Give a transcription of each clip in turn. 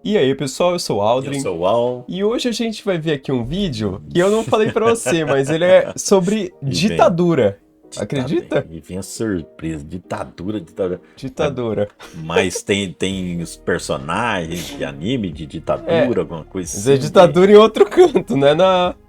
E aí, pessoal, eu sou o Eu Aldrin. sou o Al. E hoje a gente vai ver aqui um vídeo que eu não falei pra você, mas ele é sobre ditadura. Acredita? E vem a surpresa, ditadura. Ditadura. Mas tem os personagens de anime de ditadura, alguma coisa Mas assim. é ditadura em outro canto, né?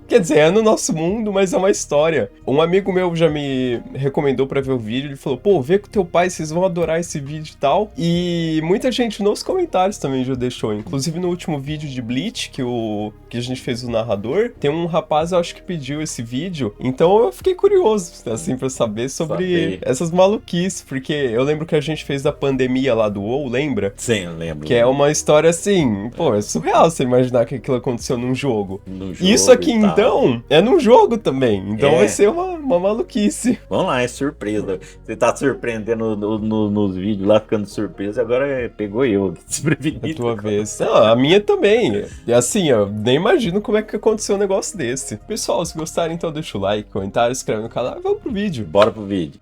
Quer dizer, é no nosso mundo, mas é uma história. Um amigo meu já me recomendou pra ver o vídeo, ele falou, pô, vê com teu pai, vocês vão adorar esse vídeo e tal. E muita gente nos comentários também já deixou, inclusive no último vídeo de Bleach, que a gente fez o narrador, tem um rapaz, eu acho que pediu esse vídeo, então eu fiquei curioso, assim, pra saber sobre essas maluquices, porque eu lembro que a gente fez da pandemia lá do WoW, lembra? Sim, eu lembro. Que é uma história assim, pô, é surreal você imaginar que aquilo aconteceu num jogo. No jogo Isso aqui, e tal. então, é num jogo também. Então É. vai ser uma maluquice. Vamos lá, é surpresa. Você tá surpreendendo nos vídeos lá, ficando surpreso, agora pegou eu, desprevenido. A tua vez. Ah, a minha também. E assim, eu nem imagino como é que aconteceu um negócio desse. Pessoal, se gostarem, então deixa o like, comentário, inscreve no canal e vamos pro vídeo. Bora pro vídeo.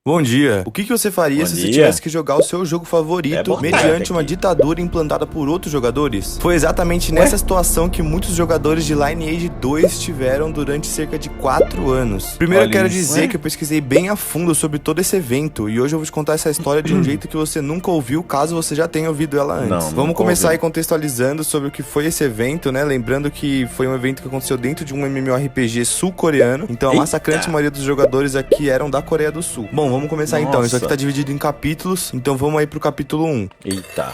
Bom dia. O que você faria Bom se dia. você tivesse que jogar o seu jogo favorito bom dia, mediante uma aqui. ditadura implantada por outros jogadores? Foi exatamente nessa situação que muitos jogadores de Lineage 2 tiveram durante cerca de 4 anos. Primeiro eu Olha quero isso. dizer que eu pesquisei bem a fundo sobre todo esse evento e hoje eu vou te contar essa história de um jeito que você nunca ouviu, caso você já tenha ouvido ela antes. Não, Vamos nunca começar ouvi. aí contextualizando sobre o que foi esse evento, né? Lembrando que foi um evento que aconteceu dentro de um MMORPG sul-coreano, então a Eita. massacrante maioria dos jogadores aqui eram da Coreia do Sul. Bom, vamos começar então. Isso aqui Nossa. tá dividido em capítulos, então vamos aí pro capítulo 1. Eita.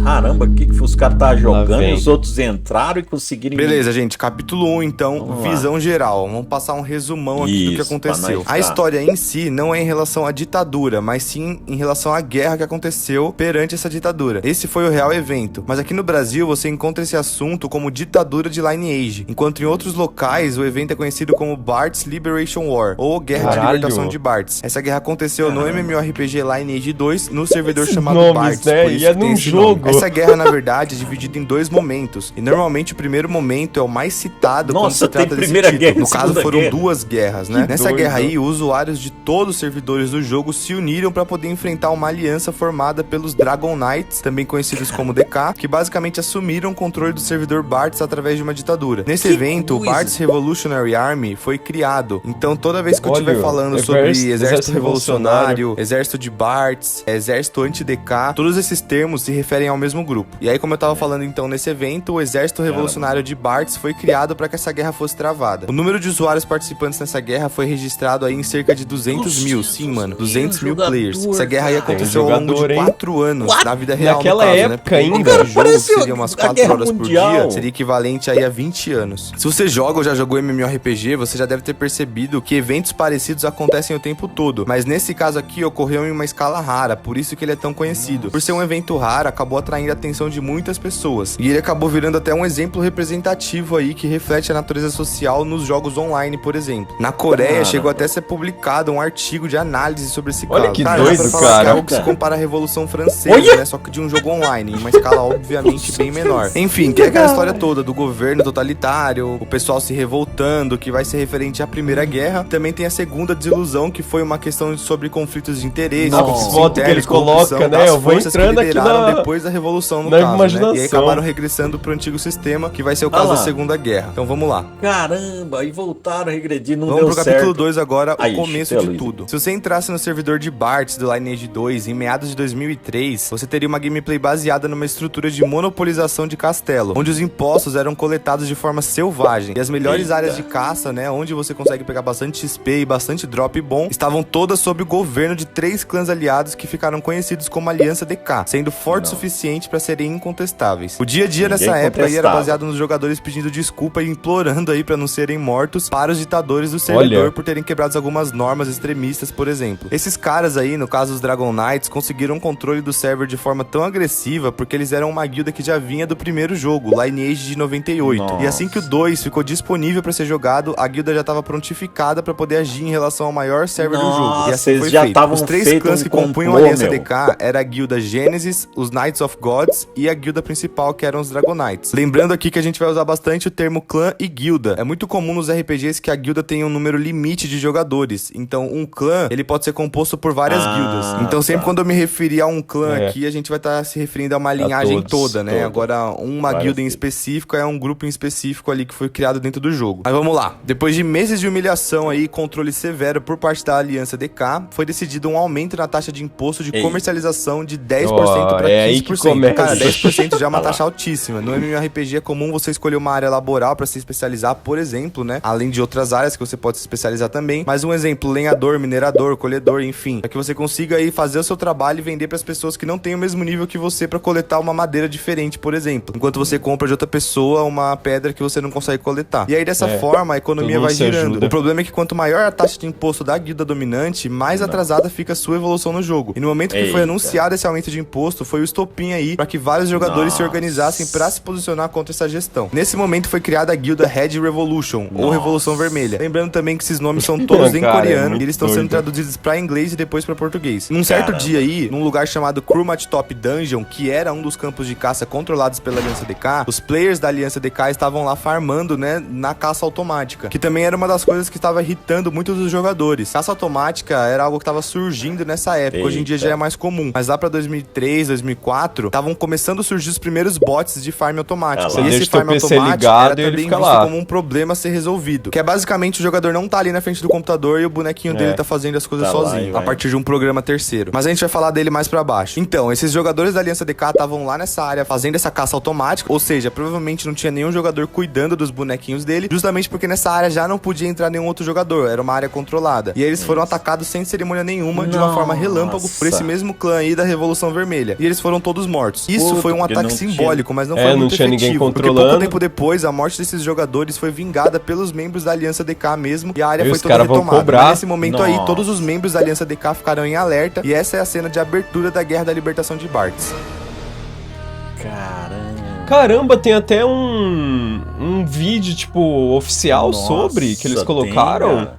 Caramba, o que os caras tá jogando vem. e os outros entraram e conseguiram... Beleza, gente, capítulo 1 então, Vamos lá. visão geral. Vamos passar um resumão aqui do que Isso, pra aconteceu. nós A tá. história em si não é em relação à ditadura, mas sim em relação à guerra que aconteceu perante essa ditadura. Esse foi o real evento. Mas aqui no Brasil você encontra esse assunto como ditadura de Lineage, enquanto em outros locais o evento é conhecido como Bart's Liberation War, ou Guerra de Caralho. Libertação de Bart's. Essa guerra aconteceu no MMORPG Lineage 2, no servidor Esses chamado nomes, Bart's, né? por isso E é que tem num esse nome. jogo. Essa guerra, na verdade, é dividida em dois momentos. E normalmente o primeiro momento é o mais citado quando Nossa, se trata tem desse primeira título. guerra e No caso, segunda foram guerra. duas guerras, né? Que Nessa doido. guerra aí, usuários de todos os servidores do jogo se uniram para poder enfrentar uma aliança formada pelos Dragon Knights, também conhecidos como DK, que basicamente assumiram o controle do servidor Bart's através de uma ditadura. Nesse Que evento, o coisa. Bart's Revolutionary Army foi criado. Então, toda vez que eu estiver Olha, falando exército- sobre exército exército revolucionário, exército de Bart's, exército anti-DK, todos esses termos se referem ao mesmo grupo. E aí, como eu tava falando então nesse evento, o exército revolucionário de Bart's foi criado para que essa guerra fosse travada. O número de usuários participantes nessa guerra foi registrado aí em cerca de 200 mil. Sim, mano, 200 mil jogador, players. Essa guerra aí cara. aconteceu ao longo Jogador, de hein? 4 anos, na vida real, Naquela no caso, né? época Porque ainda. o Cara, jogo parece seria umas a 4 Guerra horas Mundial. por dia, seria equivalente aí a 20 anos. Se você joga ou já jogou MMORPG, você já deve ter percebido que eventos parecidos acontecem o tempo todo, mas nesse caso aqui ocorreu em uma escala rara, por isso que ele é tão conhecido. Por ser um evento raro, acabou atraindo a atenção de muitas pessoas, e ele acabou virando até um exemplo representativo aí que reflete a natureza social nos jogos online, por exemplo. Na Coreia Caramba. chegou até a ser publicado um artigo de análise sobre esse Olha caso. que dá doido, pra falar cara. que é algo que se compara à Revolução Francesa, Olha! né? Só que de um jogo online, em uma escala obviamente bem menor. Enfim, que é aquela história toda do governo totalitário, o pessoal se revoltando, que vai ser referente à Primeira Guerra. Também tem a segunda desilusão, que foi uma questão sobre conflitos de interesse, Nossa, conflitos as fotos que ele internos, corrupção coloca, né? das Eu vou forças que entrando aqui lideraram na- depois da Revolução, no na caso, né? imaginação. E aí acabaram regressando pro antigo sistema, que vai ser o caso lá. da Segunda Guerra. Então vamos lá. Caramba, aí voltaram a regredir, não Vamos deu pro certo. capítulo 2 agora, Aí, o começo chega, de Luiz. tudo. Se você entrasse no servidor de Bart's do Lineage 2 em meados de 2003, você teria uma gameplay baseada numa estrutura de monopolização de castelo, onde os impostos eram coletados de forma selvagem. E as melhores Eita. áreas de caça, né, onde você consegue pegar bastante XP e bastante drop bom, estavam todas sob o governo de 3 clãs aliados que ficaram conhecidos como Aliança DK, sendo forte o Não. suficiente para serem incontestáveis. O dia a dia Ninguém nessa época aí era contestava. baseado nos jogadores pedindo desculpa e implorando aí para não serem mortos para os ditadores do servidor Olha. por terem quebrado algumas normas extremistas, por exemplo. Esses caras aí, no caso os Dragon Knights, conseguiram controle do server de forma tão agressiva porque eles eram uma guilda que já vinha do primeiro jogo, Lineage de 98. Nossa. E assim que o 2 ficou disponível para ser jogado, a guilda já estava prontificada para poder agir em relação ao maior server do jogo. E assim assim Vocês foi já feito. tavam Os 3 feito clãs um que compunham a complô, Aliança meu. DK era a guilda Gênesis, os Knights of Gods e a guilda principal, que eram os Dragonites. Lembrando aqui que a gente vai usar bastante o termo clã e guilda. É muito comum nos RPGs que a guilda tenha um número limite de jogadores. Então, um clã, ele pode ser composto por várias guildas. Então, sempre quando eu me referir a um clã aqui, a gente vai estar se referindo a uma linhagem toda, né? Agora, uma guilda em específico é um grupo em específico ali que foi criado dentro do jogo. Mas vamos lá. Depois de meses de humilhação aí, controle severo por parte da Aliança DK, foi decidido um aumento na taxa de imposto de comercialização de 10% para 15%. Cara, 10% já é uma taxa altíssima. No MMORPG é comum você escolher uma área laboral para se especializar, por exemplo, né? Além de outras áreas que você pode se especializar também. Mas um exemplo, lenhador, minerador, colhedor, enfim. Para que você consiga aí fazer o seu trabalho e vender para as pessoas que não têm o mesmo nível que você para coletar uma madeira diferente, por exemplo. Enquanto você compra de outra pessoa uma pedra que você não consegue coletar. E aí, dessa forma, a economia vai girando. O problema é que quanto maior a taxa de imposto da guilda dominante, mais atrasada fica a sua evolução no jogo. E no momento que foi anunciado esse aumento de imposto, foi o estopim aí para que vários jogadores se organizassem para se posicionar contra essa gestão. Nesse momento foi criada a guilda Red Revolution, ou Revolução Vermelha. Lembrando também que esses nomes são todos em coreano e eles estão sendo traduzidos para inglês e depois para português. Num certo dia aí, num lugar chamado Krumat Top Dungeon, que era um dos campos de caça controlados pela Aliança DK, os players da Aliança DK estavam lá farmando, né, na caça automática, que também era uma das coisas que estava irritando muitos dos jogadores. Caça automática era algo que estava surgindo nessa época, hoje em dia já é mais comum, mas lá pra 2003, 2004, estavam começando a surgir os primeiros bots de farm automático. E esse farm automático era também visto como um problema a ser resolvido, que é basicamente o jogador não tá ali na frente do computador e o bonequinho dele tá fazendo as coisas sozinho, a partir de um programa terceiro. Mas a gente vai falar dele mais pra baixo. Então, esses jogadores da Aliança DK estavam lá nessa área fazendo essa caça automática, ou seja, provavelmente não tinha nenhum jogador cuidando dos bonequinhos dele, justamente porque nessa área já não podia entrar nenhum outro jogador, era uma área controlada. E aí eles foram atacados sem cerimônia nenhuma, de uma forma relâmpago, por esse mesmo clã aí da Revolução Vermelha. E eles foram todos mortos. Isso foi um ataque simbólico, mas não foi muito efetivo, porque pouco tempo depois, a morte desses jogadores foi vingada pelos membros da Aliança DK mesmo, e a área foi toda retomada. Mas nesse momento aí, todos os membros da Aliança DK ficaram em alerta, e essa é a cena de abertura da Guerra da Libertação de Bartz. Caramba, tem até um vídeo, tipo, oficial sobre, que eles colocaram,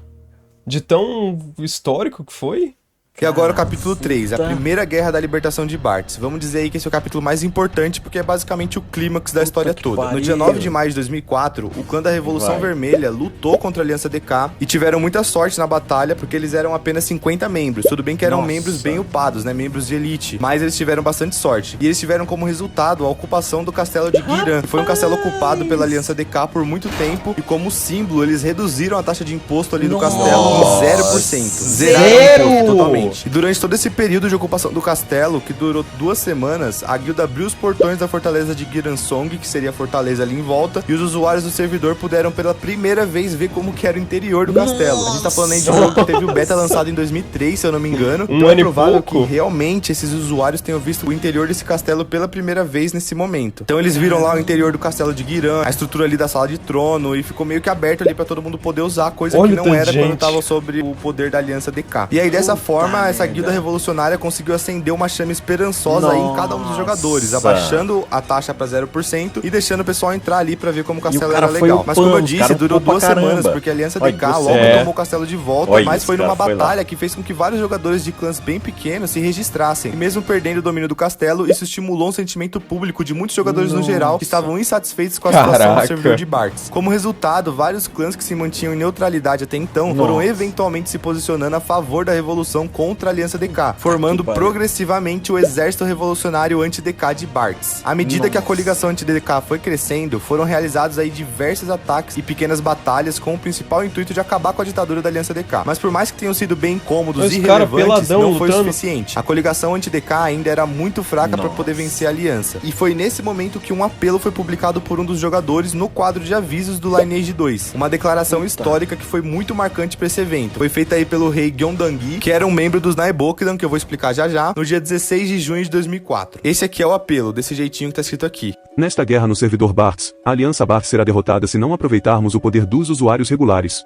de tão histórico que foi. E agora o capítulo 3, a primeira guerra da libertação de Bartz. Vamos dizer aí que esse é o capítulo mais importante, porque é basicamente o clímax da história toda. No dia 9 de maio de 2004, o clã da Revolução Vermelha lutou contra a Aliança DK e tiveram muita sorte na batalha, porque eles eram apenas 50 membros. Tudo bem que eram membros bem upados, né, membros de elite, mas eles tiveram bastante sorte. E eles tiveram como resultado a ocupação do castelo de Giran, que foi um castelo ocupado pela Aliança DK por muito tempo, e como símbolo, eles reduziram a taxa de imposto ali do castelo em 0%. Zeraram o imposto totalmente. E durante todo esse período de ocupação do castelo, que durou 2 semanas, a guilda abriu os portões da fortaleza de Giransong, que seria a fortaleza ali em volta, e os usuários do servidor puderam pela primeira vez ver como que era o interior do castelo. A gente tá falando aí de um jogo que teve o beta lançado em 2003, se eu não me engano. Então é provável que realmente esses usuários tenham visto o interior desse castelo pela primeira vez nesse momento. Então eles viram lá o interior do castelo de Giran, a estrutura ali da sala de trono, e ficou meio que aberto ali pra todo mundo poder usar, coisa que não era quando tava sobre o poder da Aliança DK. E aí dessa forma, essa guilda revolucionária conseguiu acender uma chama esperançosa aí em cada um dos jogadores, abaixando a taxa pra 0% e deixando o pessoal entrar ali pra ver como o castelo era legal. Mas como eu disse, durou 2 semanas, porque a Aliança DK logo tomou o castelo de volta, mas foi numa batalha que fez com que vários jogadores de clãs bem pequenos se registrassem. E mesmo perdendo o domínio do castelo, isso estimulou um sentimento público de muitos jogadores no geral que estavam insatisfeitos com a situação do servidor de Bartz. Como resultado, vários clãs que se mantinham em neutralidade até então foram eventualmente se posicionando a favor da revolução contra a Aliança DK, formando progressivamente o exército revolucionário anti-DK de Bartz. À medida que a coligação anti-DK foi crescendo, foram realizados aí diversos ataques e pequenas batalhas com o principal intuito de acabar com a ditadura da Aliança DK. Mas por mais que tenham sido bem incômodos e irrelevantes, não foi o suficiente. A coligação anti-DK ainda era muito fraca para poder vencer a aliança. E foi nesse momento que um apelo foi publicado por um dos jogadores no quadro de avisos do Lineage 2. Uma declaração histórica que foi muito marcante para esse evento. Foi feita aí pelo rei Gyeongdangi, que era um membro dos Naebokdan, que eu vou explicar já já, no dia 16 de junho de 2004. Esse aqui é o apelo, desse jeitinho que tá escrito aqui. Nesta guerra no servidor Bartz, a Aliança Bartz será derrotada se não aproveitarmos o poder dos usuários regulares.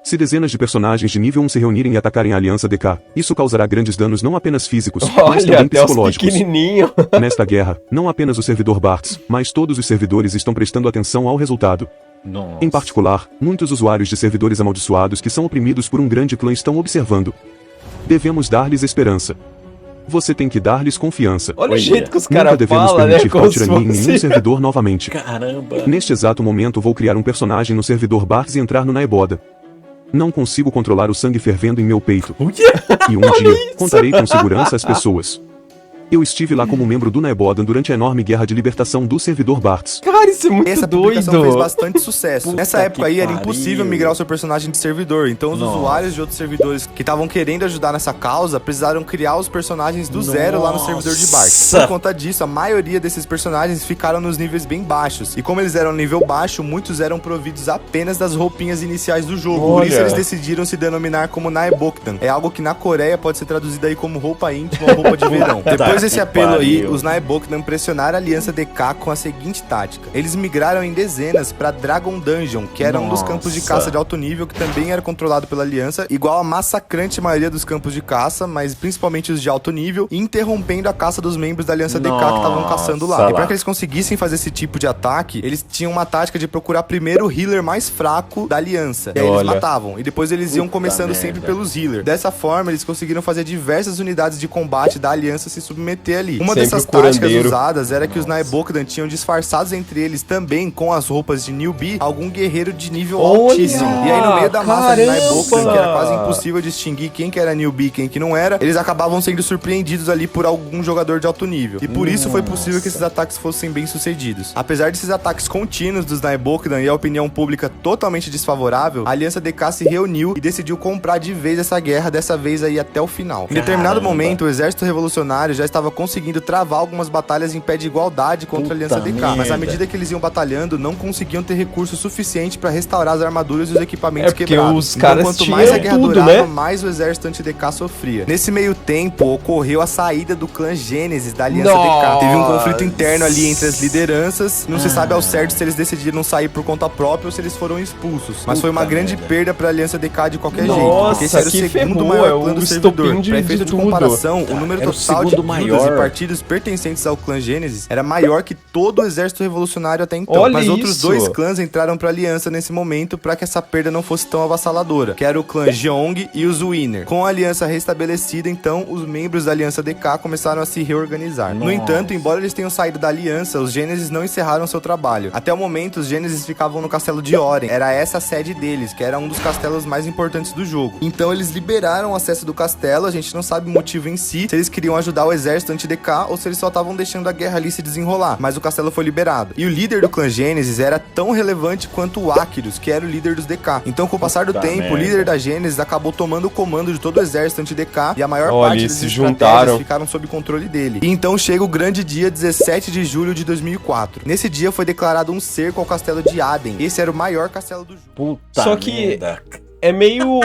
Se dezenas de personagens de nível 1 se reunirem e atacarem a Aliança DK, isso causará grandes danos não apenas físicos, mas também psicológicos. Nesta guerra, não apenas o servidor Bartz, mas todos os servidores estão prestando atenção ao resultado. Em particular, muitos usuários de servidores amaldiçoados que são oprimidos por um grande clã estão observando. Devemos dar-lhes esperança. Você tem que dar-lhes confiança. Olha o Olha. jeito que os Nunca caras devemos falam, né? permitir Como tal se tirania em nenhum fosse... servidor novamente. Caramba. Neste exato momento vou criar um personagem no servidor Bars e entrar no Naeboda. Não consigo controlar o sangue fervendo em meu peito. O quê? E um dia, contarei com segurança às pessoas. Eu estive lá como membro do Naeboda durante a enorme guerra de libertação do servidor Bartz. Cara, isso é muito Essa doido. publicação fez bastante sucesso. Puta Nessa época que aí era pariu. impossível migrar o seu personagem de servidor, então os Nossa. usuários de outros servidores que estavam querendo ajudar nessa causa precisaram criar os personagens do zero lá no servidor de Bark. Nossa. Por conta disso, a maioria desses personagens ficaram nos níveis bem baixos. E como eles eram nível baixo, muitos eram providos apenas das roupinhas iniciais do jogo. Por isso Olha. eles decidiram se denominar como Naeboktan. É algo que na Coreia pode ser traduzido aí como roupa íntima ou roupa de verão. Puta Depois desse que apelo aí, pariu. os Naeboktan pressionaram a Aliança DK com a seguinte tática. Eles migraram em dezenas pra Dragon Dungeon, que era um dos campos de Nossa. caça de alto nível que também era controlado pela Aliança, igual a massacrante maioria dos campos de caça, mas principalmente os de alto nível, interrompendo a caça dos membros da Aliança DK que estavam caçando lá. Nossa E pra lá. que eles conseguissem fazer esse tipo de ataque, eles tinham uma tática de procurar primeiro o healer mais fraco da Aliança. E aí eles Olha. matavam. E depois eles iam Puta começando merda. sempre pelos healers. Dessa forma, eles conseguiram fazer diversas unidades de combate da Aliança se submeter ali. Uma Sempre dessas o curandeiro. táticas usadas era que os Naeboktan tinham disfarçados entre eles também com as roupas de newbie algum guerreiro de nível Olha! altíssimo. E aí no meio da massa de Caramba! Naeboktan, que era quase impossível distinguir quem que era newbie e quem que não era, eles acabavam sendo surpreendidos ali por algum jogador de alto nível. E por isso foi possível que esses ataques fossem bem sucedidos. Apesar desses ataques contínuos dos Naeboktan e a opinião pública totalmente desfavorável, a Aliança DK se reuniu e decidiu comprar de vez essa guerra, dessa vez aí até o final. Em determinado Caramba. momento, o exército revolucionário já estava conseguindo travar algumas batalhas em pé de igualdade contra a Puta Aliança DK, merda. mas à medida que eles iam batalhando, não conseguiam ter recurso suficiente para restaurar as armaduras e os equipamentos É porque quebrados. os caras Quanto tinham mais a guerra tudo, durava, né? mais o exército anti-DK sofria. Nesse meio tempo, ocorreu a saída do clã Gênesis da Aliança DK. Teve um conflito interno ali entre as lideranças. Não se sabe ao certo se eles decidiram sair por conta própria ou se eles foram expulsos. Mas foi uma Puta grande merda. perda pra Aliança DK de qualquer Nossa, jeito. Porque esse era o que segundo ferrou, maior é clã o do servidor. estopim de Pra efeito de tudo. comparação, o número Era o total de segundo guildas maior. e partidos pertencentes ao clã Gênesis era maior que todo o exército revolucionário até então. Olha Mas outros isso. dois clãs entraram pra aliança nesse momento pra que essa perda não fosse tão avassaladora, que era o clã Jeong e os Winner. Com a aliança restabelecida, então, os membros da Aliança DK começaram a se reorganizar. No Nossa. entanto, embora eles tenham saído da aliança, os Gênesis não encerraram seu trabalho. Até o momento, os Gênesis ficavam no castelo de Oren. Era essa a sede deles, que era um dos castelos mais importantes do jogo. Então eles liberaram o acesso do castelo, a gente não sabe o motivo em si, se eles queriam ajudar o exército anti-DK ou se eles só estavam deixando a guerra ali se desenrolar. Mas o castelo foi liberado. E o líder do clã Gênesis era tão relevante quanto o Akirus, que era o líder dos DK. Então, com o passar do Puta tempo, o merda. líder da Gênesis acabou tomando o comando de todo o exército anti-DK e a maior Olha, parte eles das se estratégias juntaram. ficaram sob controle dele. E então chega o grande dia 17 de julho de 2004. Nesse dia foi declarado um cerco ao castelo de Aden. Esse era o maior castelo do jogo. Puta Só que- merda. É meio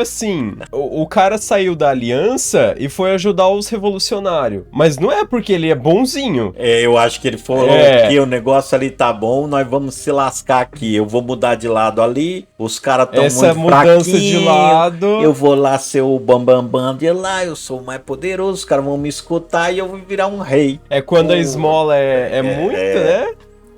assim, o cara saiu da aliança e foi ajudar os revolucionários. Mas não é porque ele é bonzinho. É, eu acho que ele falou É. que o negócio ali tá bom, nós vamos se lascar aqui. Eu vou mudar de lado ali, os caras tão Essa muito mudança de fraquinhos, lado... eu vou lá ser o bambambam de lá, eu sou o mais poderoso, os caras vão me escutar e eu vou virar um rei. É quando a esmola é muito, né?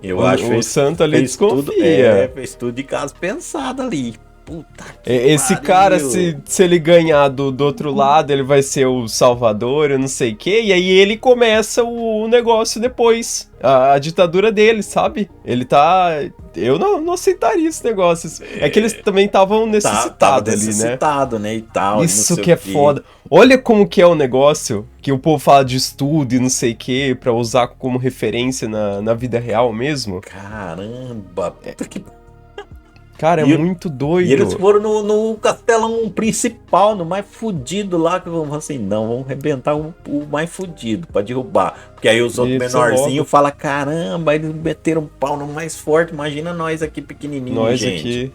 Eu acho que o santo ali fez tudo, desconfia. fez tudo de caso pensado ali. Puta que Esse pariu. cara, se ele ganhar do outro lado, ele vai ser o salvador, eu não sei o quê. E aí ele começa o negócio depois. A ditadura dele, sabe? Ele tá... Eu não aceitaria esse negócio. É que eles também estavam Tava necessitados ali, né? necessitado, né? E tal, e Isso não sei que é o quê. foda. Olha como que é o negócio, que o povo fala de estudo e não sei o que, pra usar como referência na vida real mesmo. Caramba, puta que... Cara, é E- muito doido. E eles foram no castelão principal, no mais fudido lá, que vão assim, não, vamos arrebentar o mais fudido pra derrubar. Porque aí os outros Isso, menorzinhos falam, caramba, eles meteram um pau no mais forte, imagina nós aqui pequenininho, Nós gente. aqui.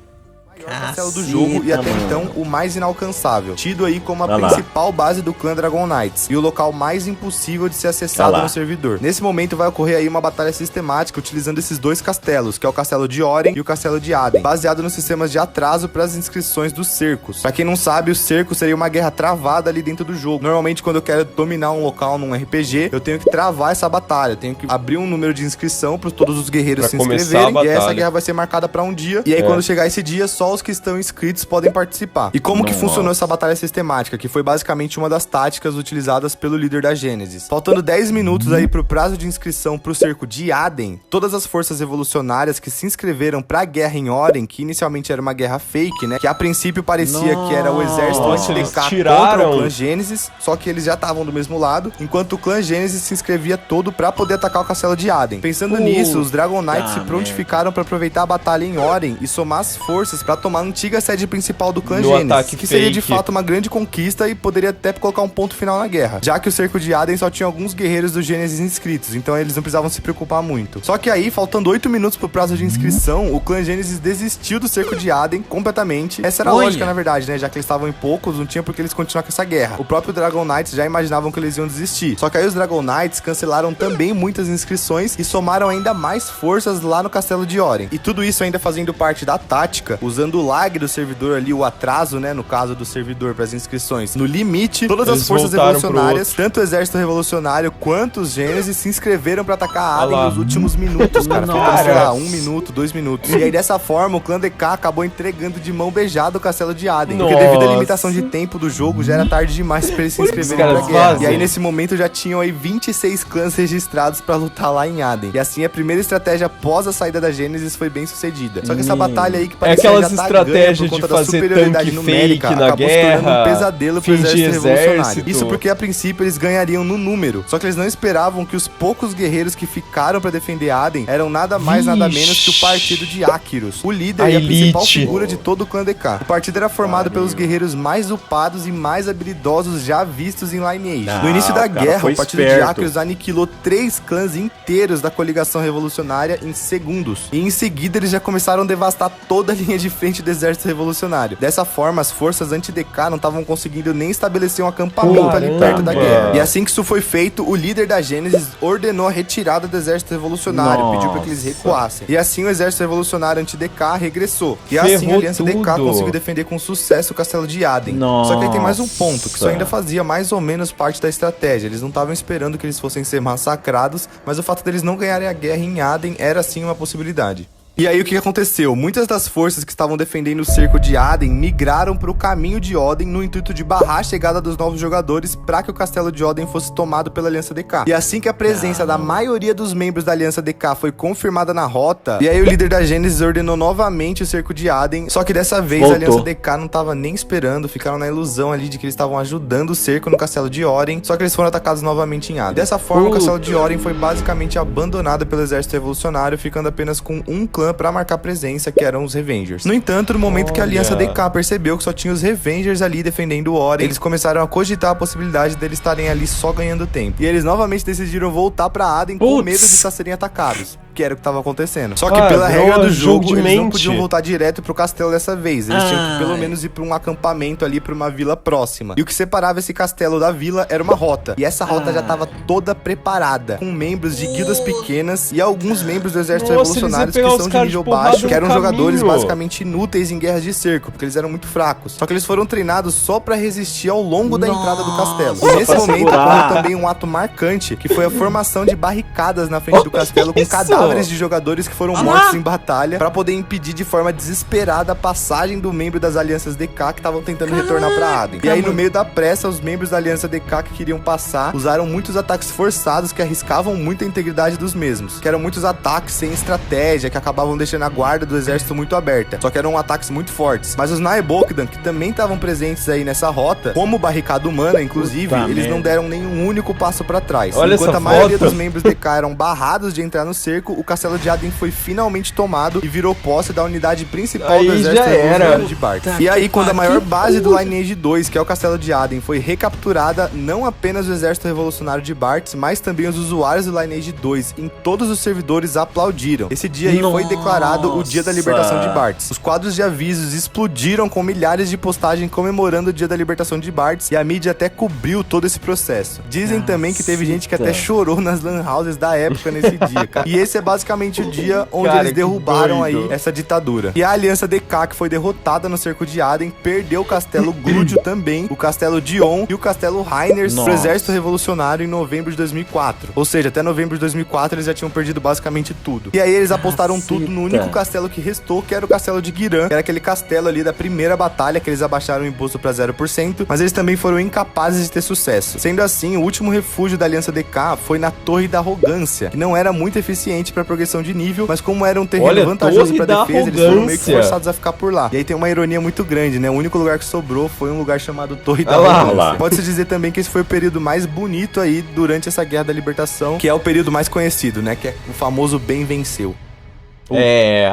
Castelo do jogo e até mano. então o mais inalcançável, tido aí como a Olha lá. principal base do clã Dragon Knights e o local mais impossível de ser acessado Olha lá. no servidor. Nesse momento vai ocorrer aí uma batalha sistemática utilizando esses dois castelos, que é o castelo de Oren e o castelo de Aden, baseado nos sistemas de atraso para as inscrições dos cercos. Pra quem não sabe, o cerco seria uma guerra travada ali dentro do jogo. Normalmente quando eu quero dominar um local num RPG, eu tenho que travar essa batalha, eu tenho que abrir um número de inscrição para todos os guerreiros Pra se começar inscreverem a e essa batalha. guerra vai ser marcada pra um dia. E aí É. quando chegar esse dia, só só os que estão inscritos podem participar. E como que funcionou essa batalha sistemática, que foi basicamente uma das táticas utilizadas pelo líder da Gênesis. Faltando 10 minutos aí pro prazo de inscrição pro cerco de Aden, todas as forças revolucionárias que se inscreveram pra guerra em Oren, que inicialmente era uma guerra fake, né, que a princípio parecia que era o exército anti-DK contra o clã Gênesis, só que eles já estavam do mesmo lado, enquanto o clã Gênesis se inscrevia todo pra poder atacar o castelo de Aden. Pensando nisso, os Dragon Knights se prontificaram pra aproveitar a batalha em Oren e somar as forças pra tomar a antiga sede principal do clã Gênesis, que seria de fato uma grande conquista e poderia até colocar um ponto final na guerra, já que o cerco de Aden só tinha alguns guerreiros do Gênesis inscritos, então eles não precisavam se preocupar muito. Só que aí, faltando 8 minutos pro prazo de inscrição, o clã Gênesis desistiu do cerco de Aden completamente. Essa era a lógica, na verdade, né, já que eles estavam em poucos, não tinha por que eles continuar com essa guerra. O próprio Dragon Knights já imaginavam que eles iam desistir. Só que aí os Dragon Knights cancelaram também muitas inscrições e somaram ainda mais forças lá no castelo de Oren. E tudo isso ainda fazendo parte da tática, usando o lag do servidor ali, o atraso, né, no caso do servidor para as inscrições, no limite, todas as forças revolucionárias, tanto o exército revolucionário quanto os Gênesis, se inscreveram para atacar Aden nos últimos minutos, cara. Faltando, sei lá, 1 minuto, 2 minutos. E aí, dessa forma, o clã DK acabou entregando de mão beijada o castelo de Aden. Porque devido à limitação de tempo do jogo, já era tarde demais pra eles se inscreverem pra guerra. E aí, nesse momento, já tinham aí 26 clãs registrados pra lutar lá em Aden. E assim, a primeira estratégia após a saída da Gênesis foi bem sucedida. Só que essa batalha aí que parecia aquelas já tá estratégias ganha por conta de da fazer superioridade tanque numérica, fake na acabou se tornando guerra, um pesadelo pro exército revolucionário. Isso porque porque a princípio eles ganhariam no número. Só que eles não esperavam que os poucos guerreiros que ficaram pra defender Aden eram nada mais, nada menos que o partido de Akyros, o líder e a principal figura de todo o clã DK. O partido era formado pelos guerreiros mais upados e mais habilidosos já vistos em Lineage. No início da guerra, o partido de Akyros aniquilou 3 clãs inteiros da coligação revolucionária em segundos. E em seguida eles já começaram a devastar toda a linha de frente do exército revolucionário. Dessa forma, as forças anti-DK não estavam conseguindo nem estabelecer um acampamento ali perto da guerra. E assim que isso foi feito, o líder da Gênesis ordenou a retirada do exército revolucionário, pediu para que eles recuassem. E assim o exército revolucionário anti-DK regressou. E assim a Aliança DK conseguiu defender com sucesso o castelo de Aden. Só que aí tem mais um ponto, que isso ainda fazia mais ou menos parte da estratégia. Eles não estavam esperando que eles fossem ser massacrados, mas o fato deles não ganharem a guerra em Aden era sim uma possibilidade. E aí o que aconteceu? Muitas das forças que estavam defendendo o cerco de Aden migraram para o caminho de Oden no intuito de barrar a chegada dos novos jogadores para que o castelo de Oden fosse tomado pela Aliança DK. E assim que a presença da maioria dos membros da Aliança DK foi confirmada na rota, e aí o líder da Gênesis ordenou novamente o cerco de Aden, só que dessa vez a Aliança DK não tava nem esperando, ficaram na ilusão ali de que eles estavam ajudando o cerco no castelo de Oden, só que eles foram atacados novamente em Aden. Dessa forma, o castelo de Oden foi basicamente abandonado pelo exército revolucionário, ficando apenas com um clã pra marcar presença, que eram os Revengers. No entanto, no momento que a Aliança DK percebeu que só tinha os Revengers ali defendendo o Oren, eles começaram a cogitar a possibilidade deles estarem ali só ganhando tempo. E eles novamente decidiram voltar pra Aden com medo de estar serem atacados, que era o que estava acontecendo. Só que pela regra do jogo, eles não podiam voltar direto pro castelo dessa vez. Eles tinham que pelo menos ir pra um acampamento ali, pra uma vila próxima. E o que separava esse castelo da vila era uma rota. E essa rota já estava toda preparada, com membros de guildas pequenas e alguns membros do exército revolucionário que são de nível baixo, que eram jogadores basicamente inúteis em guerras de cerco, porque eles eram muito fracos. Só que eles foram treinados só pra resistir ao longo da entrada do castelo. E nesse momento ocorreu também um ato marcante, que foi a formação de barricadas na frente do castelo com cadáveres de jogadores que foram mortos em batalha, pra poder impedir de forma desesperada a passagem do membro das alianças DK que estavam tentando retornar pra Aden. E aí, no meio da pressa, os membros da aliança DK que queriam passar usaram muitos ataques forçados que arriscavam muito a integridade dos mesmos, que eram muitos ataques sem estratégia, que acabavam deixando a guarda do exército muito aberta, só que eram ataques muito fortes. Mas os Naebokdan, que também estavam presentes aí nessa rota, como barricada humana, inclusive, eles não deram nenhum único passo pra trás. Enquanto a maioria dos membros DK eram barrados de entrar no cerco, o castelo de Aden foi finalmente tomado e virou posse da unidade principal do exército revolucionário de Bart. E aí, quando a maior base do Lineage 2, que é o castelo de Aden, foi recapturada, não apenas o exército revolucionário de Bart, mas também os usuários do Lineage 2 em todos os servidores aplaudiram. Esse dia aí foi declarado o dia da libertação de Bartz. Os quadros de avisos explodiram com milhares de postagens comemorando o dia da libertação de Bartz, e a mídia até cobriu todo esse processo. Dizem também que teve gente que até chorou nas lan houses da época nesse dia, cara. E esse é basicamente o dia onde Cara, eles que derrubaram aí doido. essa ditadura. E a Aliança DK, que foi derrotada no cerco de Aden, perdeu o castelo Glúdio também, o castelo Dion e o castelo Reiners pro exército revolucionário em novembro de 2004. Ou seja, até novembro de 2004 eles já tinham perdido basicamente tudo. E aí eles apostaram tudo no único castelo que restou, que era o castelo de Giran, que era aquele castelo ali da primeira batalha, que eles abaixaram o imposto pra 0%, mas eles também foram incapazes de ter sucesso. Sendo assim, o último refúgio da Aliança DK foi na Torre da Arrogância, que não era muito eficiente pra progressão de nível, mas como era um terreno vantajoso pra defesa, eles foram meio que forçados a ficar por lá. E aí tem uma ironia muito grande, né? O único lugar que sobrou foi um lugar chamado Torre da Arrogância. Pode-se dizer também que esse foi o período mais bonito aí durante essa Guerra da Libertação, que é o período mais conhecido, né? Que é o famoso Bem Venceu.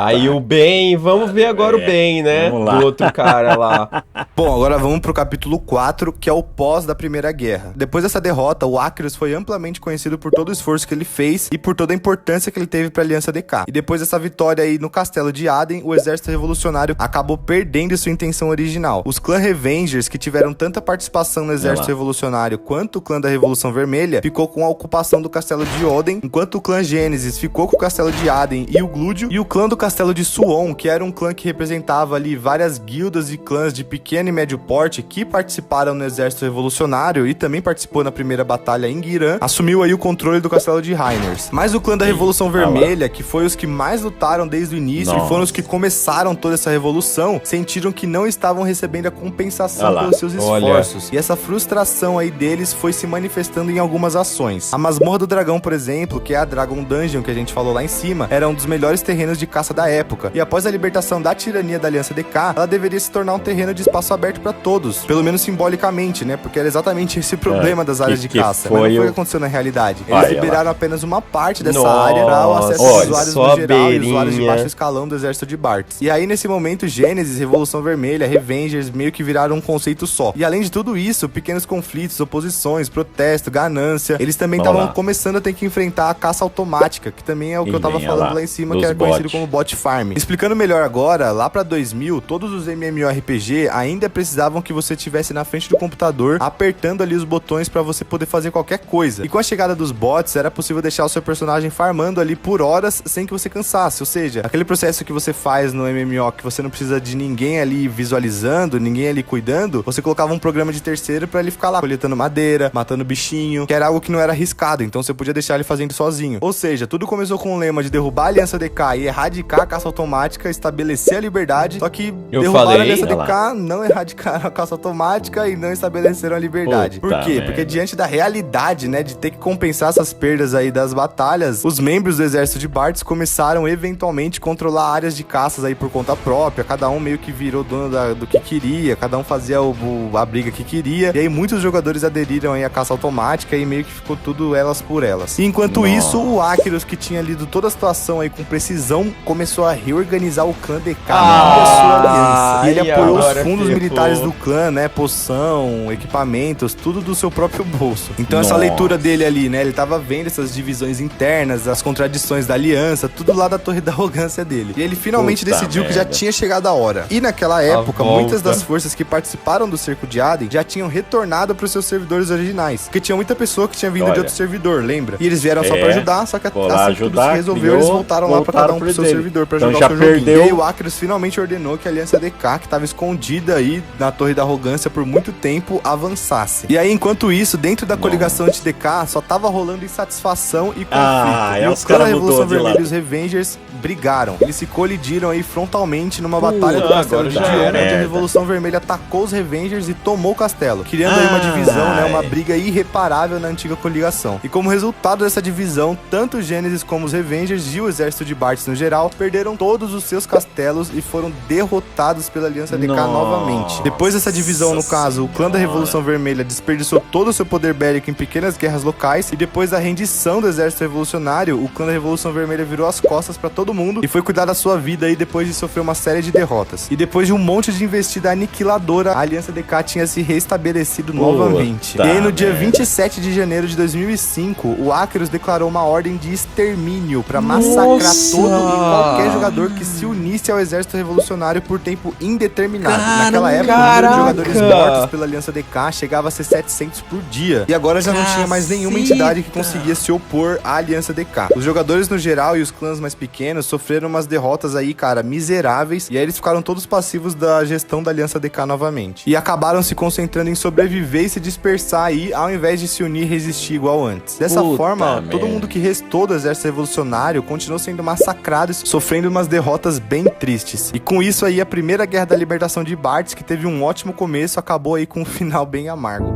Aí o Ben, vamos ver agora o Ben, né? Do outro cara lá. Bom, agora vamos pro capítulo 4, que é o pós da Primeira Guerra. Depois dessa derrota, o Acrius foi amplamente conhecido por todo o esforço que ele fez e por toda a importância que ele teve pra Aliança DK. E depois dessa vitória aí no castelo de Aden, o exército revolucionário acabou perdendo sua intenção original. Os clã Revengers, que tiveram tanta participação no exército revolucionário quanto o clã da Revolução Vermelha, ficou com a ocupação do castelo de Oden, enquanto o clã Gênesis ficou com o castelo de Aden e o Glúdio, e o clã do castelo de Suon, que era um clã que representava ali várias guildas e clãs de pequeno e médio porte que participaram no exército revolucionário e também participou na primeira batalha em Giran, assumiu aí o controle do castelo de Reiners. Mas o clã da Revolução Vermelha, que foi os que mais lutaram desde o início e foram os que começaram toda essa revolução, sentiram que não estavam recebendo a compensação pelos seus esforços. E essa frustração aí deles foi se manifestando em algumas ações. A Masmorra do Dragão, por exemplo, que é a Dragon Dungeon que a gente falou lá em cima, era um dos melhores terrenos de caça da época. E após a libertação da tirania da Aliança DK, ela deveria se tornar um terreno de espaço aberto para todos, pelo menos simbolicamente, né? Porque era exatamente esse problema das áreas de caça. Mas não foi o que aconteceu na realidade. Eles liberaram apenas uma parte dessa área para o acesso dos usuários no geral e usuários de baixo escalão do exército de Bartz. E aí, nesse momento, Gênesis, Revolução Vermelha, Revengers meio que viraram um conceito só. E além de tudo isso, pequenos conflitos, oposições, protesto, ganância, eles também estavam começando a ter que enfrentar a caça automática, que também é o que eu tava falando lá em cima, que era conhecido como bot farm. Explicando melhor agora, lá pra 2000, todos os MMORPG ainda precisavam que você estivesse na frente do computador, apertando ali os botões pra você poder fazer qualquer coisa. E com a chegada dos bots, era possível deixar o seu personagem farmando ali por horas sem que você cansasse. Ou seja, aquele processo que você faz no MMO, que você não precisa de ninguém ali visualizando, ninguém ali cuidando, você colocava um programa de terceiro pra ele ficar lá coletando madeira, matando bichinho, que era algo que não era arriscado, então você podia deixar ele fazendo sozinho. Ou seja, tudo começou com o lema de derrubar a Aliança DK e erradicar a caça automática, estabelecer a liberdade, só que derrubaram a Aliança DK, não erradicaram a caça automática e não estabeleceram a liberdade. Por quê? Porque diante da realidade, né, de ter que compensar essas perdas aí das batalhas, os membros do exército de Bartz começaram eventualmente controlar áreas de caças aí por conta própria, cada um meio que virou dono do que queria, cada um fazia a briga que queria, e aí muitos jogadores aderiram aí à caça automática e meio que ficou tudo elas por elas. E enquanto isso, o Acrius, que tinha lido toda a situação aí com precisão, começou a reorganizar o clã DK na sua aliança. E ele apoiou os fundos militares do clã, né, poção, equipamentos, tudo do seu próprio bolso. Então essa leitura dele ali, né, ele tava vendo essas divisões internas, as contradições da aliança, tudo lá da Torre da Arrogância dele. E ele finalmente decidiu que já tinha chegado a hora. E naquela época, muitas das forças que participaram do cerco de Aden já tinham retornado para os seus servidores originais. Porque tinha muita pessoa que tinha vindo de outro servidor, lembra? E eles vieram só pra ajudar, só que assim que tudo se resolveu, eles voltaram lá pra cada um pro seu servidor pra jogar o seu joguinho. E aí o Acrius finalmente ordenou que a Aliança DK, que tava escondida aí na Torre da Arrogância por muito tempo, avançasse. E aí, enquanto isso, dentro da coligação anti-DK, só tava rolando insatisfação e conflito. E os caras da Revolução Vermelha e os Revengers brigaram. Eles se colidiram aí frontalmente numa batalha do castelo de Dion, onde a Revolução Vermelha atacou os Revengers e tomou o castelo, criando aí uma divisão, né, uma briga irreparável na antiga coligação. E como resultado dessa divisão, tanto os Gênesis como os Revengers e o exército de Bartz no geral perderam todos os seus castelos e foram derrotados pela Aliança DK novamente. Depois dessa divisão, no caso, o clã da Revolução Vermelha desperdiçou todo o seu poder bélico em pequenas guerras locais, e depois da rendição do exército revolucionário, o clã da Revolução Vermelha virou as costas pra todo mundo e foi cuidar da sua vida aí depois de sofrer uma série de derrotas. E depois de um monte de investida aniquiladora, a Aliança DK tinha se restabelecido novamente. E aí no dia 27 de janeiro de 2005, o Acrius declarou uma ordem de extermínio pra massacrar todos todo e qualquer jogador que se unisse ao exército revolucionário por tempo indeterminado. Naquela época, o número de jogadores mortos pela Aliança DK chegava a ser 700 por dia. E agora já não tinha mais nenhuma entidade que conseguia se opor à Aliança DK. Os jogadores no geral e os clãs mais pequenos sofreram umas derrotas aí, cara, miseráveis. E aí eles ficaram todos passivos da gestão da Aliança DK novamente. E acabaram se concentrando em sobreviver e se dispersar aí, ao invés de se unir e resistir igual antes. Dessa forma, todo mundo que restou do exército revolucionário continuou sendo massacrado e sofrendo umas derrotas bem tristes. E com isso aí, a primeira guerra da libertação de Bartz, que teve um ótimo começo, acabou aí com um final bem amargo.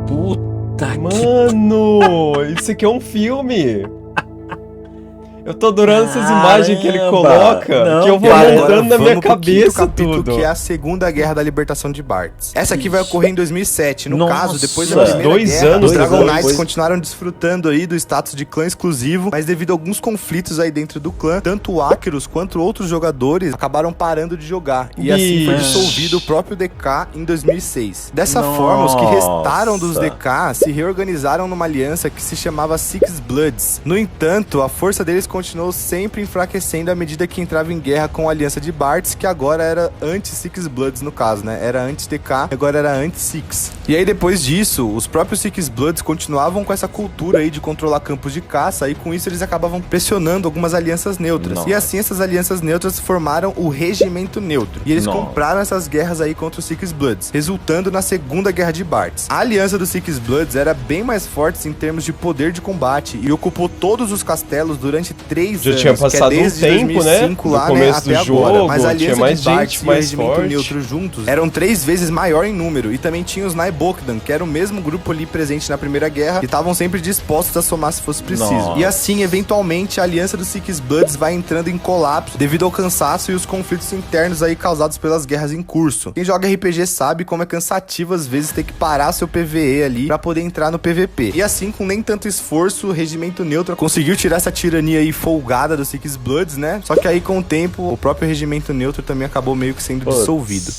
Mano, isso aqui é um filme. Eu tô adorando essas imagens que ele coloca, que eu vou montando na minha cabeça tudo. Que é a Segunda Guerra da Libertação de Bartz. Essa aqui vai ocorrer em 2007. No caso, depois da primeira guerra, os Dragon Knights continuaram desfrutando aí do status de clã exclusivo, mas devido a alguns conflitos aí dentro do clã, tanto o Acheros quanto outros jogadores acabaram parando de jogar. E assim foi dissolvido o próprio DK em 2006. Dessa forma, os que restaram dos DK se reorganizaram numa aliança que se chamava Six Bloods. No entanto, a força deles continuou sempre enfraquecendo à medida que entrava em guerra com a Aliança de Bartz, que agora era anti-Six Bloods no caso, né? Era anti-DK, agora era anti-Six. E aí depois disso, os próprios Six Bloods continuavam com essa cultura aí de controlar campos de caça, e com isso eles acabavam pressionando algumas alianças neutras. E assim essas alianças neutras formaram o Regimento Neutro. E eles compraram essas guerras aí contra os Six Bloods, resultando na Segunda Guerra de Bartz. A aliança dos Six Bloods era bem mais forte em termos de poder de combate e ocupou todos os castelos durante 3 já anos, tinha passado que é desde um tempo, 2005, né? Lá, no começo né, do até jogo, agora. Mas a aliança tinha mais de Bartz gente, e o mais Regimento forte. Neutro juntos eram 3 vezes maior em número. E também tinha os Naibokdan, que era o mesmo grupo ali presente na Primeira Guerra, e estavam sempre dispostos a somar se fosse preciso. E assim, eventualmente, a aliança dos Six Bloods vai entrando em colapso devido ao cansaço e os conflitos internos aí causados pelas guerras em curso. Quem joga RPG sabe como é cansativo às vezes ter que parar seu PvE ali pra poder entrar no PvP. E assim, com nem tanto esforço, o Regimento Neutro conseguiu tirar essa tirania aí folgada dos Six Bloods, né? Só que aí com o tempo, o próprio Regimento Neutro também acabou meio que sendo dissolvido.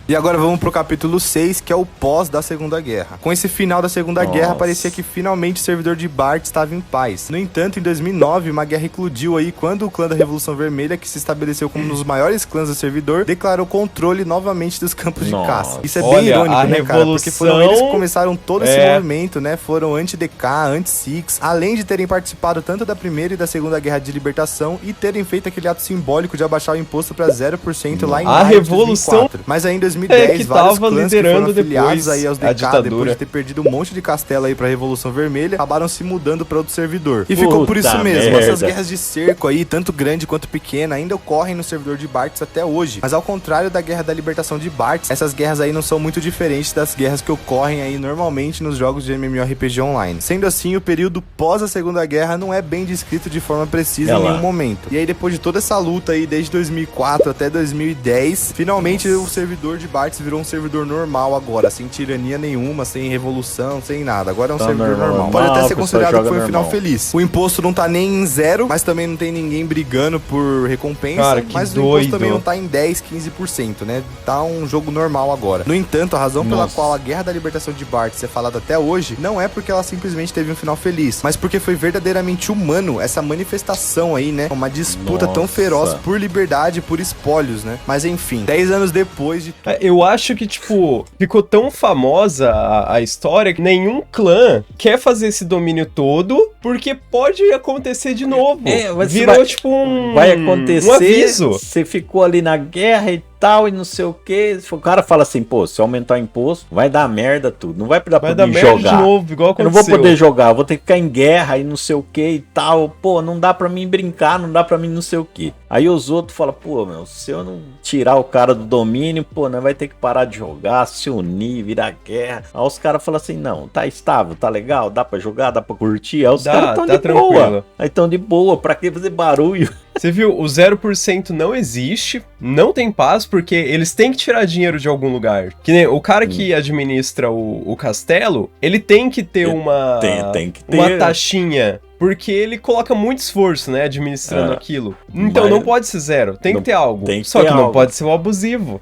E agora vamos pro capítulo 6, que é o pós da Segunda Guerra. Com esse final da Segunda Guerra, parecia que finalmente o servidor de Bartz estava em paz. No entanto, em 2009, uma guerra eclodiu aí quando o clã da Revolução Vermelha, que se estabeleceu como um dos maiores clãs do servidor, declarou controle novamente dos campos de caça. Isso é bem irônico, né, cara? Porque foram eles que começaram todo esse movimento, né? Foram anti-DK, anti-Six, além de terem participado tanto da Primeira e da Segunda Guerra de Libertação e terem feito aquele ato simbólico de abaixar o imposto para 0% lá em maio de 2004. Mas aí em 2010, que vários tava clãs liderando que foram afiliados aí aos a DK, ditadura. depois de ter perdido um monte de castelo aí pra Revolução Vermelha, acabaram se mudando pra outro servidor. E ficou por isso mesmo. merda. Essas guerras de cerco aí, tanto grande quanto pequena, ainda ocorrem no servidor de Bartz até hoje. Mas ao contrário da Guerra da Libertação de Bartz, essas guerras aí não são muito diferentes das guerras que ocorrem aí normalmente nos jogos de MMORPG online. Sendo assim, o período pós a Segunda Guerra não é bem descrito de forma precisa em nenhum momento. E aí depois de toda essa luta aí, desde 2004 até 2010, finalmente o servidor de Bartz virou um servidor normal agora, sem tirania nenhuma, sem revolução, sem nada. Agora é um servidor normal. Pode até ser considerado que foi um final feliz. O imposto não tá nem em 0, mas também não tem ninguém brigando por recompensa. Cara, mas o imposto também não tá em 10, 15%, né? Tá um jogo normal agora. No entanto, a razão pela qual a Guerra da Libertação de Bartz é falada até hoje não é porque ela simplesmente teve um final feliz, mas porque foi verdadeiramente humano essa manifestação aí, né? Uma disputa tão feroz por liberdade, por espólios, né? Mas enfim, 10 anos depois de tudo. Eu acho que, tipo, ficou tão famosa a história que nenhum clã quer fazer esse domínio todo, porque pode acontecer de novo. Virou, tipo, vai acontecer, um aviso. Você ficou ali na guerra e tal, e não sei o que. O cara fala assim, pô, se aumentar o imposto, vai dar merda tudo. Não vai poder dar merda jogar. De novo, igual aconteceu. Eu não vou poder jogar, vou ter que ficar em guerra e não sei o que e tal. Pô, não dá pra mim brincar, não dá pra mim não sei o que. Aí os outros falam, pô, meu, se eu não tirar o cara do domínio, pô, nós vai ter que parar de jogar, se unir, virar guerra. Aí os caras falam assim, não, tá estável, tá legal, dá pra jogar, dá pra curtir. Aí os caras tão de boa. Aí tão de boa, pra que fazer barulho? Você viu, o 0% não existe, não tem paz, porque eles têm que tirar dinheiro de algum lugar. Que nem o cara que administra o castelo, ele tem que ter uma taxinha porque ele coloca muito esforço, né, administrando aquilo. Então Mas não pode ser 0, tem que ter algo. tem que Só ter que não algo. pode ser o abusivo.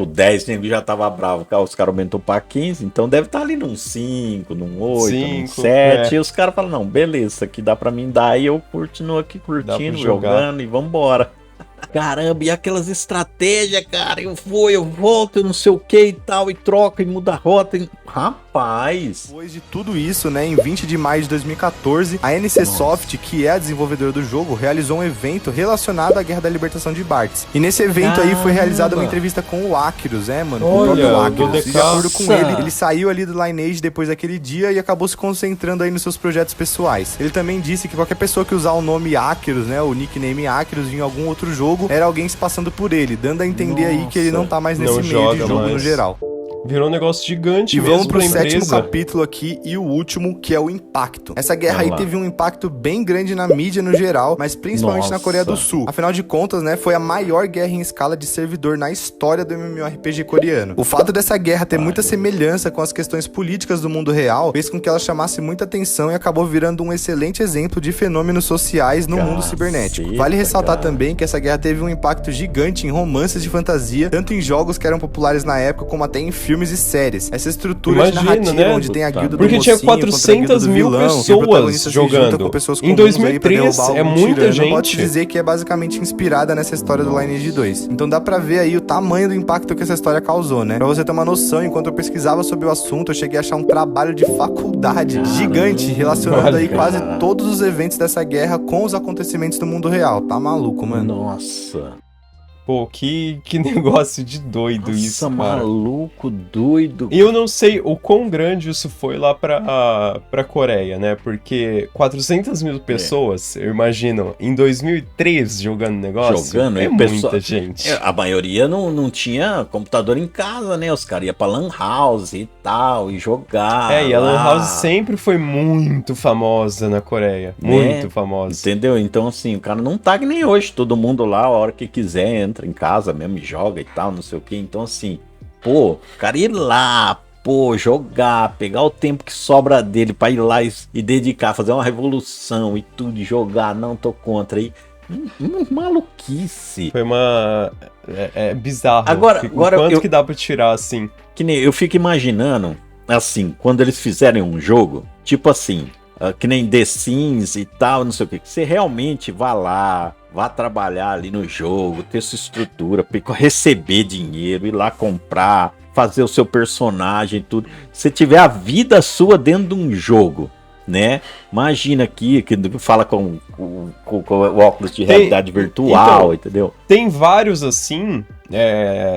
O 10 nego já tava bravo, os caras aumentou pra 15, então deve estar ali num 5, num 8, num 5, 7. E os caras falam, não, beleza, isso aqui dá pra mim dar, e eu continuo aqui curtindo, jogar. jogando e vambora. Caramba, e aquelas estratégias, cara, eu vou, eu volto, eu não sei o que e tal, e troca e muda a rota. Rapaz! Depois de tudo isso, né, em 20 de maio de 2014, a NC Soft, que é a desenvolvedora do jogo, realizou um evento relacionado à Guerra da Libertação de Bartz. E nesse evento aí foi realizada uma entrevista com o Akyros, mano, com o próprio Olha, Akyros. do E de acordo com Nossa! ele saiu ali do Lineage depois daquele dia e acabou se concentrando aí nos seus projetos pessoais. Ele também disse que qualquer pessoa que usar o nome Akyros, né, o nickname Akyros em algum outro jogo, era alguém se passando por ele, dando a entender aí que ele não tá mais nesse Não meio de joga jogo no mais. geral. Virou um negócio gigante E mesmo vamos pro pra sétimo empresa. capítulo aqui e o último, que é o impacto. Essa guerra Vamos aí lá. teve um impacto bem grande na mídia no geral, mas principalmente na Nossa. Coreia do Sul. Afinal de contas, né, foi a maior guerra em escala de servidor na história do MMORPG coreano. O fato dessa guerra ter muita semelhança com as questões políticas do mundo real fez com que ela chamasse muita atenção e acabou virando um excelente exemplo de fenômenos sociais no mundo cibernético. Vale ressaltar também que essa guerra teve um impacto gigante em romances de fantasia, tanto em jogos que eram populares na época, como até em filmes e séries. Essa estrutura Imagina, de narrativa, né? onde tem a guilda do Porque tinha mocinho contra a guilda 400 do mil vilão, e o pessoas protagonista se junta jogando. com pessoas Em comuns aí pra 2003 derrubar é algum muita tirano. gente. Pode dizer que é basicamente inspirada nessa história do Lineage 2. Então dá pra ver aí o tamanho do impacto que essa história causou, né? Pra você ter uma noção, enquanto eu pesquisava sobre o assunto, eu cheguei a achar um trabalho de faculdade gigante relacionando aí Olha. quase todos os eventos dessa guerra com os acontecimentos do mundo real. Tá maluco, mano? Nossa. Pô, que negócio de doido isso, Nossa, cara. maluco, doido. E eu não sei o quão grande isso foi lá pra Coreia, né? Porque 400 mil pessoas, eu imagino, em 2003 jogando negócio, Jogando, é e o muita pessoal- gente. A maioria não tinha computador em casa, né? Os caras iam pra Lan House e tal, e jogar. E a Lan lá. House sempre foi muito famosa na Coreia. Muito famosa. Entendeu? Então, assim, o cara não tá que nem hoje. Todo mundo lá, a hora que quiser, entra em casa mesmo e joga e tal, não sei o que. Então, assim, pô, o cara ir lá, pô, jogar, pegar o tempo que sobra dele pra ir lá e dedicar, fazer uma revolução e tudo, e jogar, não tô contra aí. Maluquice. Foi uma... É bizarro. Agora Quanto eu- que dá pra tirar, assim? Que nem eu fico imaginando, assim, quando eles fizerem um jogo, tipo assim, que nem The Sims e tal, não sei o que você realmente vá lá, vá trabalhar ali no jogo, ter sua estrutura, receber dinheiro, ir lá comprar, fazer o seu personagem e tudo. Se tiver a vida sua dentro de um jogo, né? Imagina aqui, que fala com o óculos de realidade virtual, então, entendeu? Tem vários assim,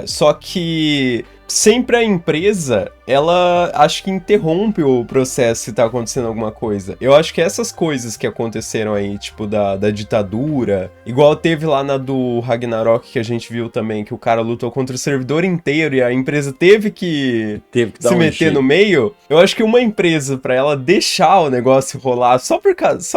só que sempre a empresa, ela acho que interrompe o processo se tá acontecendo alguma coisa. Eu acho que essas coisas que aconteceram aí, tipo da ditadura, igual teve lá na do Ragnarok que a gente viu também, que o cara lutou contra o servidor inteiro e a empresa teve que Dar se um meter jeito. no meio. Eu acho que uma empresa, pra ela deixar o negócio rolar só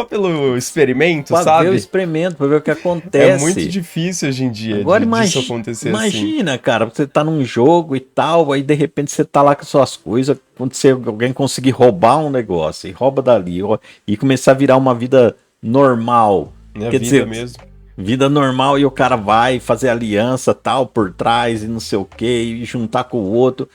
pelo experimento, Pra sabe? ver o experimento, pra ver o que acontece. É muito difícil hoje em dia Agora disso acontecer assim. imagina, cara, você tá num jogo e tal, aí de repente você tá lá com suas coisas, quando alguém conseguir roubar um negócio, e rouba dali, e começar a virar uma vida normal. Minha Quer vida dizer, mesmo. vida normal, e o cara vai fazer aliança tal por trás e não sei o que, e juntar com o outro.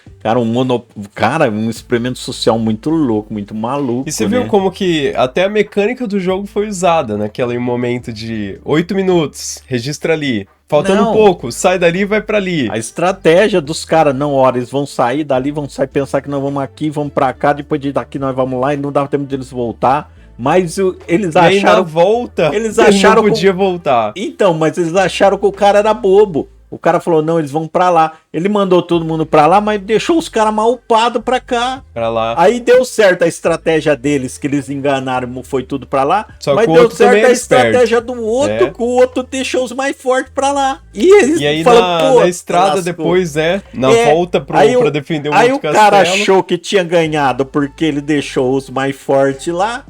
Cara, um experimento social muito louco, muito maluco. E você né? viu como que até a mecânica do jogo foi usada naquele momento de 8 minutos, registra ali. Faltando Não. pouco, sai dali e vai pra ali. A estratégia dos caras, não, hora, eles vão sair dali, vão sair, pensar que nós vamos aqui, vamos pra cá, depois de daqui nós vamos lá, e não dá tempo deles voltar. Mas eles E aí na acharam. volta, eles ele acharam não podia voltar. Então, mas eles acharam que o cara era bobo. O cara falou, não, eles vão pra lá. Ele mandou todo mundo pra lá, mas deixou os caras mal upados pra cá. Pra lá. Aí deu certo a estratégia deles, que eles enganaram, foi tudo pra lá. Só mas que o deu outro também certo a era esperto. estratégia do outro, É. que o outro deixou os mais fortes pra lá. E eles E aí falaram, pô, na estrada lascou. depois, na É, volta pra defender um Aí outro o cara castelo. achou que tinha ganhado porque ele deixou os mais fortes lá.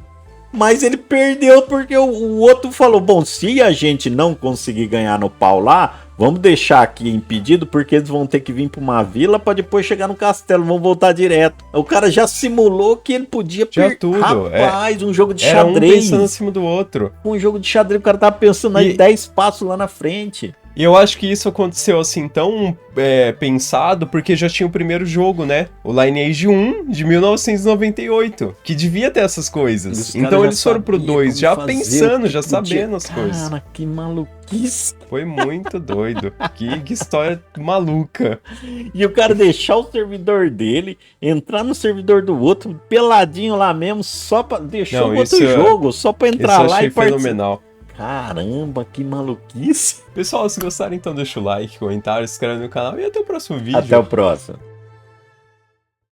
Mas ele perdeu porque o outro falou, bom, se a gente não conseguir ganhar no pau lá, vamos deixar aqui impedido, porque eles vão ter que vir pra uma vila pra depois chegar no castelo, vão voltar direto. O cara já simulou que ele podia Tinha tudo. Rapaz, um jogo de Era um xadrez. pensando em cima do outro. Um jogo de xadrez, o cara tava pensando aí 10 passos lá na frente. E eu acho que isso aconteceu assim tão pensado porque já tinha o primeiro jogo, né? O Lineage 1 de 1998, que devia ter essas coisas. Então eles foram pro 2 já pensando, já sabendo as coisas. Cara, que maluquice. Foi muito doido. Que história maluca. E o cara deixar o servidor dele, entrar no servidor do outro, peladinho lá mesmo, só pra deixar o outro jogo, só pra entrar lá e participar. Fenomenal. Caramba, que maluquice. Pessoal, se gostarem, então deixa o like, comentário, se inscreve no canal e até o próximo vídeo. Até o próximo.